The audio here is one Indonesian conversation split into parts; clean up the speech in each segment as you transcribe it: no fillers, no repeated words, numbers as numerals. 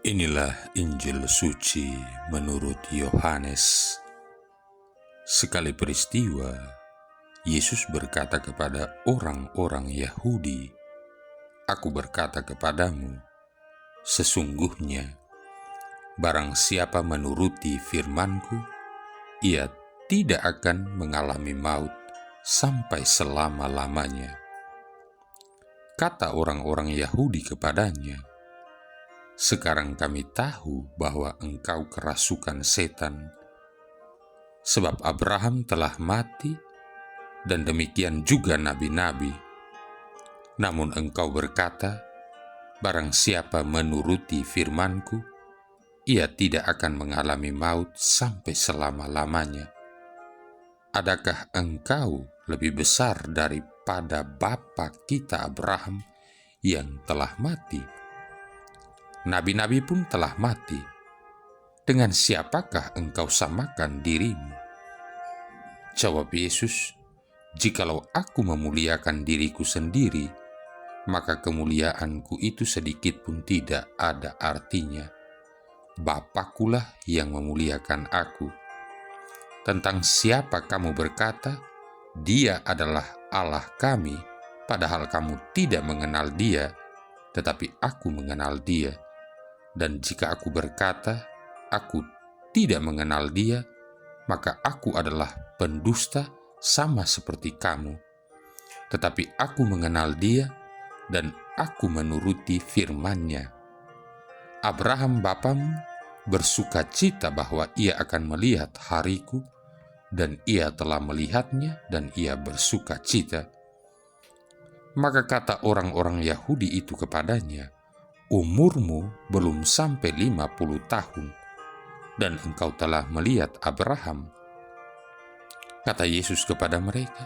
Inilah Injil suci menurut Yohanes. Sekali peristiwa, Yesus berkata kepada orang-orang Yahudi, "Aku berkata kepadamu, sesungguhnya, barang siapa menuruti firman-Ku, ia tidak akan mengalami maut sampai selama-lamanya." Kata orang-orang Yahudi kepadanya, "Sekarang kami tahu bahwa engkau kerasukan setan, sebab Abraham telah mati, dan demikian juga nabi-nabi. Namun engkau berkata, barang siapa menuruti firman-Ku, ia tidak akan mengalami maut sampai selama-lamanya. Adakah engkau lebih besar daripada bapa kita Abraham yang telah mati? Nabi-nabi pun telah mati. Dengan siapakah engkau samakan dirimu?" Jawab Yesus, "Jikalau aku memuliakan diriku sendiri, maka kemuliaanku itu sedikit pun tidak ada artinya. Bapakulah yang memuliakan aku. Tentang siapa kamu berkata, Dia adalah Allah kami, padahal kamu tidak mengenal Dia, tetapi aku mengenal Dia. Dan jika aku berkata, aku tidak mengenal Dia, maka aku adalah pendusta sama seperti kamu. Tetapi aku mengenal Dia, dan aku menuruti firman-Nya. Abraham bapamu bersuka cita bahwa ia akan melihat hariku, dan ia telah melihatnya, dan ia bersuka cita." Maka kata orang-orang Yahudi itu kepadanya, "Umurmu belum sampai 50 tahun, dan engkau telah melihat Abraham?" Kata Yesus kepada mereka,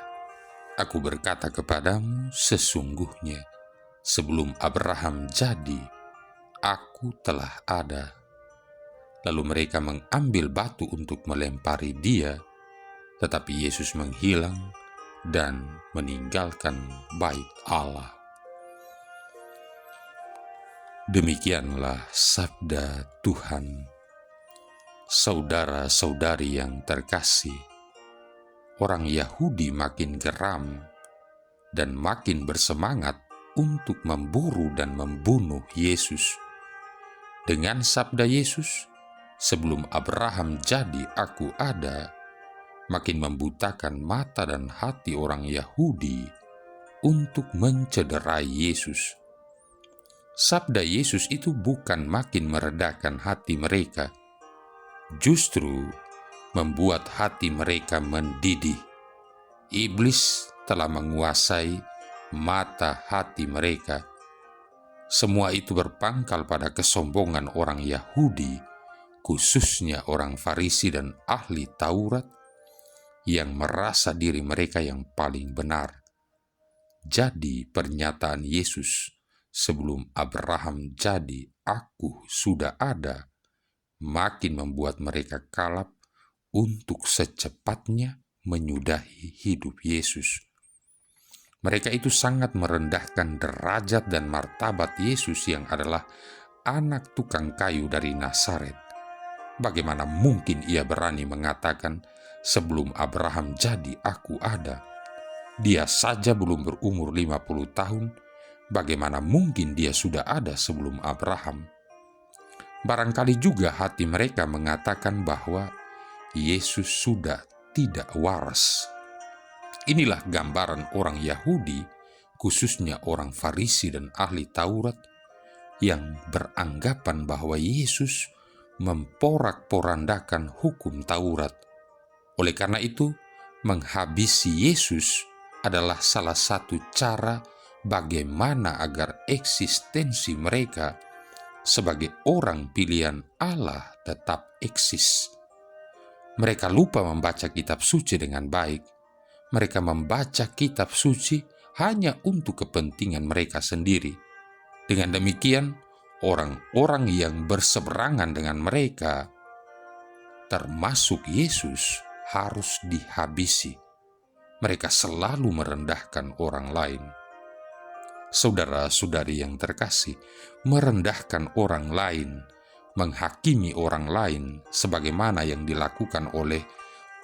"Aku berkata kepadamu, sesungguhnya sebelum Abraham jadi, aku telah ada." Lalu mereka mengambil batu untuk melempari Dia, tetapi Yesus menghilang dan meninggalkan bait Allah. Demikianlah sabda Tuhan. Saudara-saudari yang terkasih, orang Yahudi makin geram dan makin bersemangat untuk memburu dan membunuh Yesus. Dengan sabda Yesus, "Sebelum Abraham jadi, aku ada," makin membutakan mata dan hati orang Yahudi untuk mencederai Yesus. Sabda Yesus itu bukan makin meredakan hati mereka, justru membuat hati mereka mendidih. Iblis telah menguasai mata hati mereka. Semua itu berpangkal pada kesombongan orang Yahudi, khususnya orang Farisi dan ahli Taurat, yang merasa diri mereka yang paling benar. Jadi pernyataan Yesus, "Sebelum Abraham jadi, aku sudah ada," makin membuat mereka kalap untuk secepatnya menyudahi hidup Yesus. Mereka itu sangat merendahkan derajat dan martabat Yesus yang adalah anak tukang kayu dari Nazaret. Bagaimana mungkin ia berani mengatakan, "Sebelum Abraham jadi, aku ada"? Dia saja belum berumur 50 tahun, bagaimana mungkin dia sudah ada sebelum Abraham? Barangkali juga hati mereka mengatakan bahwa Yesus sudah tidak waras. Inilah gambaran orang Yahudi, khususnya orang Farisi dan ahli Taurat, yang beranggapan bahwa Yesus memporak-porandakan hukum Taurat. Oleh karena itu, menghabisi Yesus adalah salah satu cara bagaimana agar eksistensi mereka sebagai orang pilihan Allah tetap eksis. Mereka lupa membaca kitab suci dengan baik. Mereka membaca kitab suci hanya untuk kepentingan mereka sendiri. Dengan demikian, orang-orang yang berseberangan dengan mereka, termasuk Yesus, harus dihabisi. Mereka selalu merendahkan orang lain. Saudara-saudari yang terkasih, merendahkan orang lain menghakimi orang lain sebagaimana yang dilakukan oleh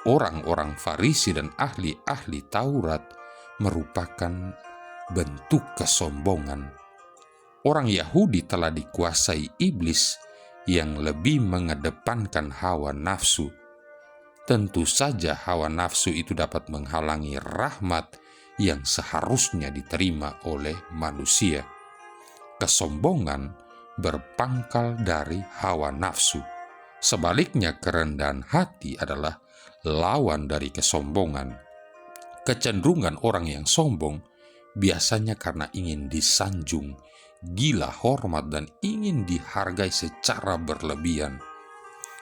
orang-orang Farisi dan ahli-ahli Taurat merupakan bentuk kesombongan. Orang Yahudi telah dikuasai iblis yang lebih mengedepankan hawa nafsu. Tentu saja hawa nafsu itu dapat menghalangi rahmat yang seharusnya diterima oleh manusia. Kesombongan berpangkal dari hawa nafsu. Sebaliknya, kerendahan hati adalah lawan dari kesombongan. Kecenderungan orang yang sombong biasanya karena ingin disanjung, gila hormat, dan ingin dihargai secara berlebihan.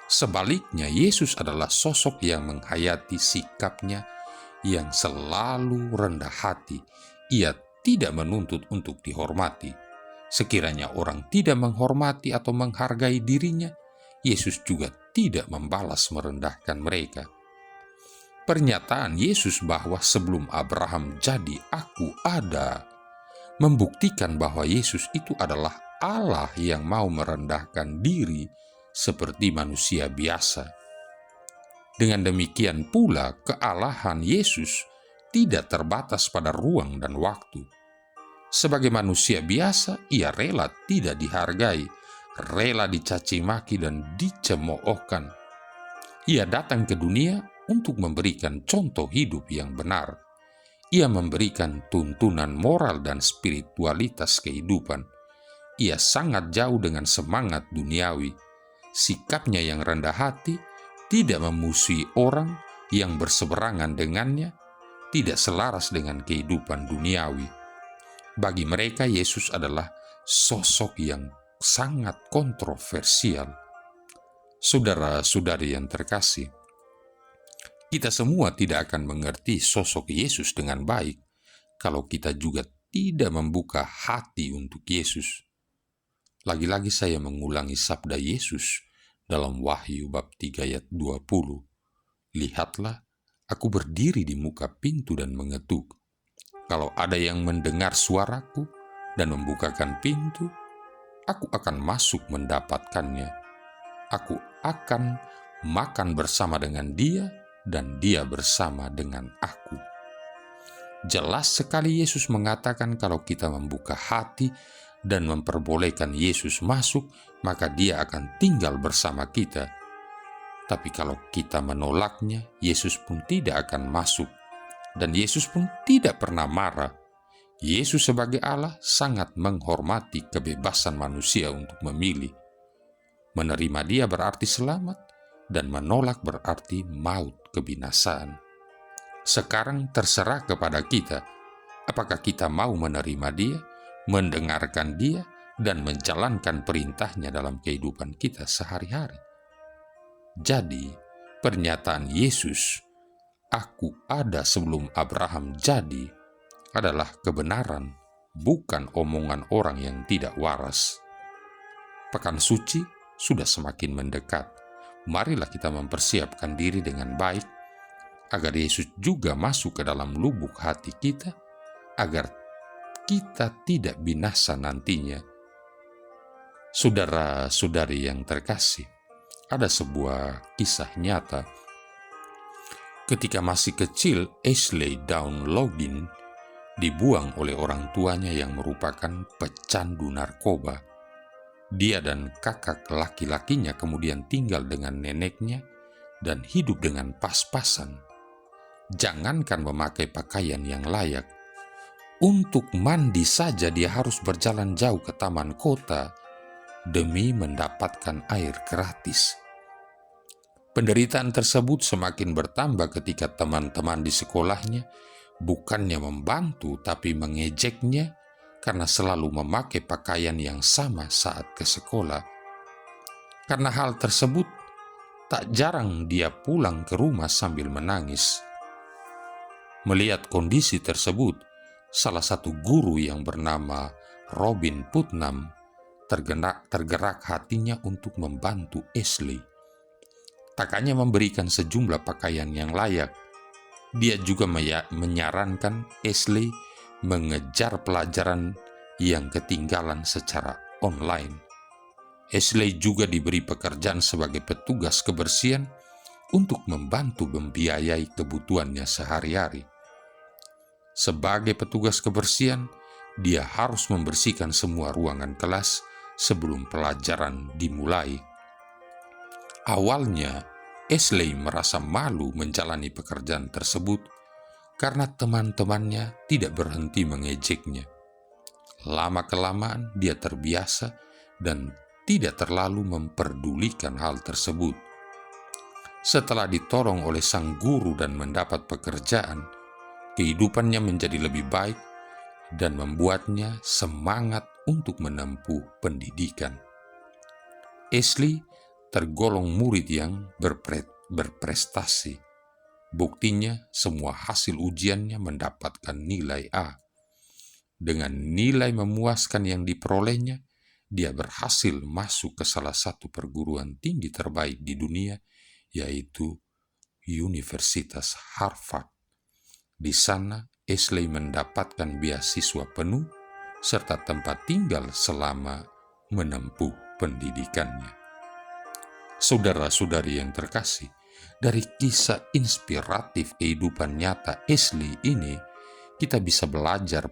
Sebaliknya, Yesus adalah sosok yang menghayati sikapnya yang selalu rendah hati. Ia tidak menuntut untuk dihormati. Sekiranya orang tidak menghormati atau menghargai dirinya, Yesus juga tidak membalas merendahkan mereka. Pernyataan Yesus bahwa sebelum Abraham jadi, Aku ada, membuktikan bahwa Yesus itu adalah Allah yang mau merendahkan diri seperti manusia biasa. Dengan demikian pula, kealahan Yesus tidak terbatas pada ruang dan waktu. Sebagai manusia biasa, ia rela tidak dihargai, rela dicaci maki dan dicemoohkan. Ia datang ke dunia untuk memberikan contoh hidup yang benar. Ia memberikan tuntunan moral dan spiritualitas kehidupan. Ia sangat jauh dengan semangat duniawi. Sikapnya yang rendah hati tidak memusuhi orang yang berseberangan dengannya, tidak selaras dengan kehidupan duniawi. Bagi mereka, Yesus adalah sosok yang sangat kontroversial. Saudara-saudari yang terkasih, kita semua tidak akan mengerti sosok Yesus dengan baik kalau kita juga tidak membuka hati untuk Yesus. Lagi-lagi saya mengulangi sabda Yesus dalam Wahyu bab 3 ayat 20. Lihatlah, aku berdiri di muka pintu dan mengetuk. Kalau ada yang mendengar suaraku dan membukakan pintu, aku akan masuk mendapatkannya. Aku akan makan bersama dengan dia dan dia bersama dengan aku. Jelas sekali Yesus mengatakan kalau kita membuka hati dan memperbolehkan Yesus masuk, maka dia akan tinggal bersama kita. Tapi kalau kita menolaknya, Yesus pun tidak akan masuk. Dan Yesus pun tidak pernah marah. Yesus sebagai Allah sangat menghormati kebebasan manusia untuk memilih. Menerima dia berarti selamat, dan menolak berarti maut, kebinasaan. Sekarang terserah kepada kita, apakah kita mau menerima dia, mendengarkan dia, dan menjalankan perintahnya dalam kehidupan kita sehari-hari. Jadi, pernyataan Yesus, Aku ada sebelum Abraham jadi, adalah kebenaran, bukan omongan orang yang tidak waras. Pekan suci sudah semakin mendekat. Marilah kita mempersiapkan diri dengan baik, agar Yesus juga masuk ke dalam lubuk hati kita, agar kita tidak binasa nantinya. Saudara-saudari yang terkasih, ada sebuah kisah nyata. Ketika masih kecil, Ashley Dawn Logan dibuang oleh orang tuanya yang merupakan pecandu narkoba. Dia dan kakak laki-lakinya kemudian tinggal dengan neneknya dan hidup dengan pas-pasan. Jangankan memakai pakaian yang layak, untuk mandi saja dia harus berjalan jauh ke taman kota demi mendapatkan air gratis. Penderitaan tersebut semakin bertambah ketika teman-teman di sekolahnya bukannya membantu tapi mengejeknya karena selalu memakai pakaian yang sama saat ke sekolah. Karena hal tersebut, tak jarang dia pulang ke rumah sambil menangis. Melihat kondisi tersebut, salah satu guru yang bernama Robin Putnam tergerak hatinya untuk membantu Ashley. Tak hanya memberikan sejumlah pakaian yang layak, dia juga menyarankan Ashley mengejar pelajaran yang ketinggalan secara online. Ashley juga diberi pekerjaan sebagai petugas kebersihan untuk membantu membiayai kebutuhannya sehari-hari. Sebagai petugas kebersihan, dia harus membersihkan semua ruangan kelas sebelum pelajaran dimulai. Awalnya, Ashley merasa malu menjalani pekerjaan tersebut karena teman-temannya tidak berhenti mengejeknya. Lama-kelamaan dia terbiasa dan tidak terlalu memperdulikan hal tersebut. Setelah ditolong oleh sang guru dan mendapat pekerjaan, kehidupannya menjadi lebih baik dan membuatnya semangat untuk menempuh pendidikan. Ashley tergolong murid yang berprestasi. Buktinya, semua hasil ujiannya mendapatkan nilai A. Dengan nilai memuaskan yang diperolehnya, dia berhasil masuk ke salah satu perguruan tinggi terbaik di dunia, yaitu Universitas Harvard. Di sana, Ashley mendapatkan beasiswa penuh serta tempat tinggal selama menempuh pendidikannya. Saudara-saudari yang terkasih, dari kisah inspiratif kehidupan nyata Ashley ini, kita bisa belajar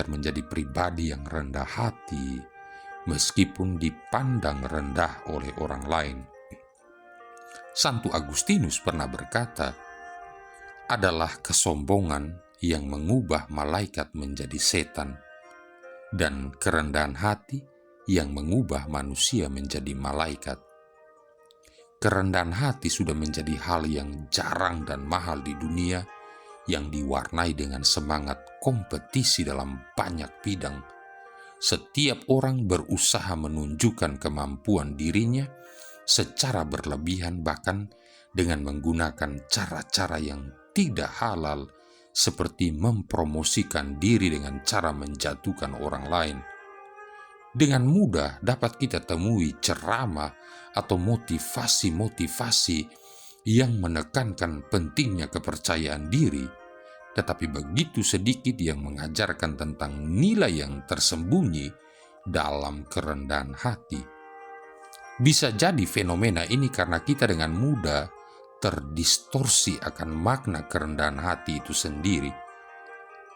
menjadi pribadi yang rendah hati, meskipun dipandang rendah oleh orang lain. Santo Agustinus pernah berkata, adalah kesombongan yang mengubah malaikat menjadi setan, dan kerendahan hati yang mengubah manusia menjadi malaikat. Kerendahan hati sudah menjadi hal yang jarang dan mahal di dunia, yang diwarnai dengan semangat kompetisi dalam banyak bidang. Setiap orang berusaha menunjukkan kemampuan dirinya secara berlebihan, bahkan dengan menggunakan cara-cara yang tidak halal, seperti mempromosikan diri dengan cara menjatuhkan orang lain. Dengan mudah dapat kita temui ceramah atau motivasi-motivasi yang menekankan pentingnya kepercayaan diri, tetapi begitu sedikit yang mengajarkan tentang nilai yang tersembunyi dalam kerendahan hati. Bisa jadi fenomena ini karena kita dengan mudah terdistorsi akan makna kerendahan hati itu sendiri.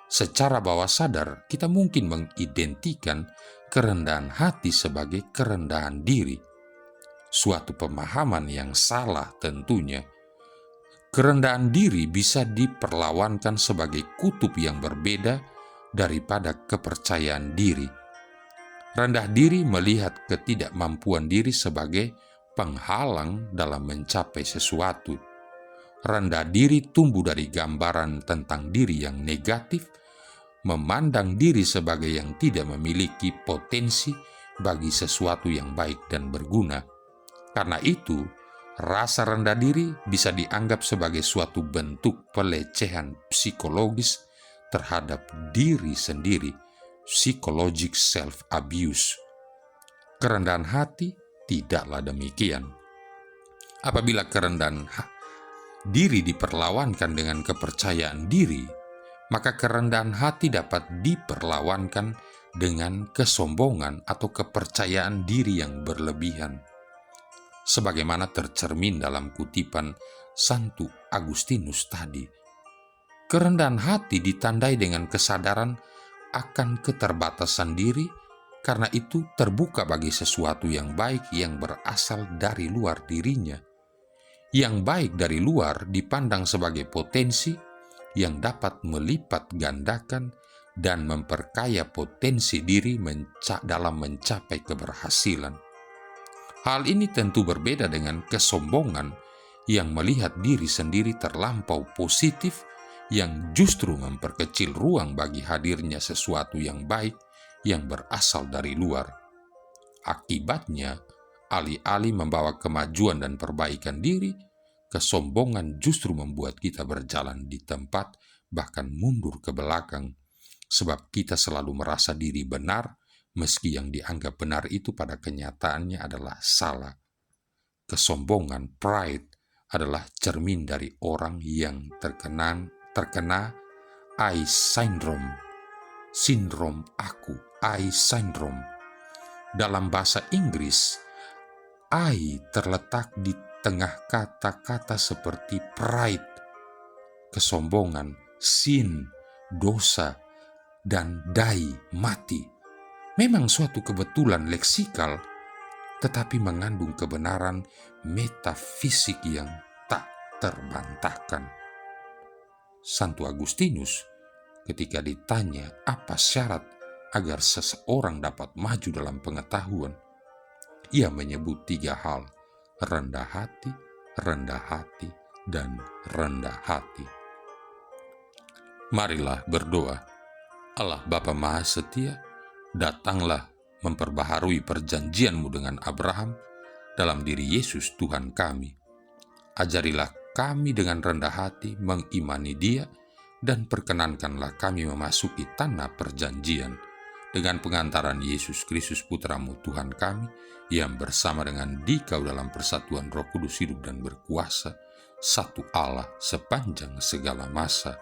Secara bawah sadar, kita mungkin mengidentikan kerendahan hati sebagai kerendahan diri. Suatu pemahaman yang salah tentunya. Kerendahan diri bisa diperlawankan sebagai kutub yang berbeda daripada kepercayaan diri. Rendah diri melihat ketidakmampuan diri sebagai penghalang dalam mencapai sesuatu. Rendah diri tumbuh dari gambaran tentang diri yang negatif, memandang diri sebagai yang tidak memiliki potensi bagi sesuatu yang baik dan berguna. Karena itu, rasa rendah diri bisa dianggap sebagai suatu bentuk pelecehan psikologis terhadap diri sendiri, psychological self-abuse. Kerendahan hati tidaklah demikian. Apabila kerendahan diri diperlawankan dengan kepercayaan diri, maka kerendahan hati dapat diperlawankan dengan kesombongan atau kepercayaan diri yang berlebihan. Sebagaimana tercermin dalam kutipan Santo Agustinus tadi, kerendahan hati ditandai dengan kesadaran akan keterbatasan diri, karena itu terbuka bagi sesuatu yang baik yang berasal dari luar dirinya. Yang baik dari luar dipandang sebagai potensi yang dapat melipat gandakan dan memperkaya potensi diri dalam mencapai keberhasilan. Hal ini tentu berbeda dengan kesombongan yang melihat diri sendiri terlampau positif, yang justru memperkecil ruang bagi hadirnya sesuatu yang baik yang berasal dari luar. Akibatnya, alih-alih membawa kemajuan dan perbaikan diri, kesombongan justru membuat kita berjalan di tempat, bahkan mundur ke belakang, sebab kita selalu merasa diri benar, meski yang dianggap benar itu pada kenyataannya adalah salah. Kesombongan, pride, adalah cermin dari orang yang terkena I syndrome, sindrom aku, I syndrome. Dalam bahasa Inggris, I terletak di tengah kata-kata seperti pride, kesombongan, sin, dosa, dan dai, mati. Memang suatu kebetulan leksikal, tetapi mengandung kebenaran metafisik yang tak terbantahkan. Santo Agustinus ketika ditanya apa syarat agar seseorang dapat maju dalam pengetahuan, ia menyebut 3 hal: rendah hati, dan rendah hati. Marilah berdoa. Allah Bapa Maha Setia, datanglah memperbaharui perjanjian-Mu dengan Abraham dalam diri Yesus Tuhan kami. Ajarilah kami dengan rendah hati mengimani Dia, dan perkenankanlah kami memasuki tanah perjanjian dengan pengantaran Yesus Kristus Putra-Mu Tuhan kami, yang bersama dengan Dikau dalam persatuan Roh Kudus hidup dan berkuasa, satu Allah sepanjang segala masa.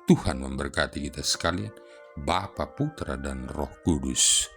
Tuhan memberkati kita sekalian, Bapa, Putra, dan Roh Kudus.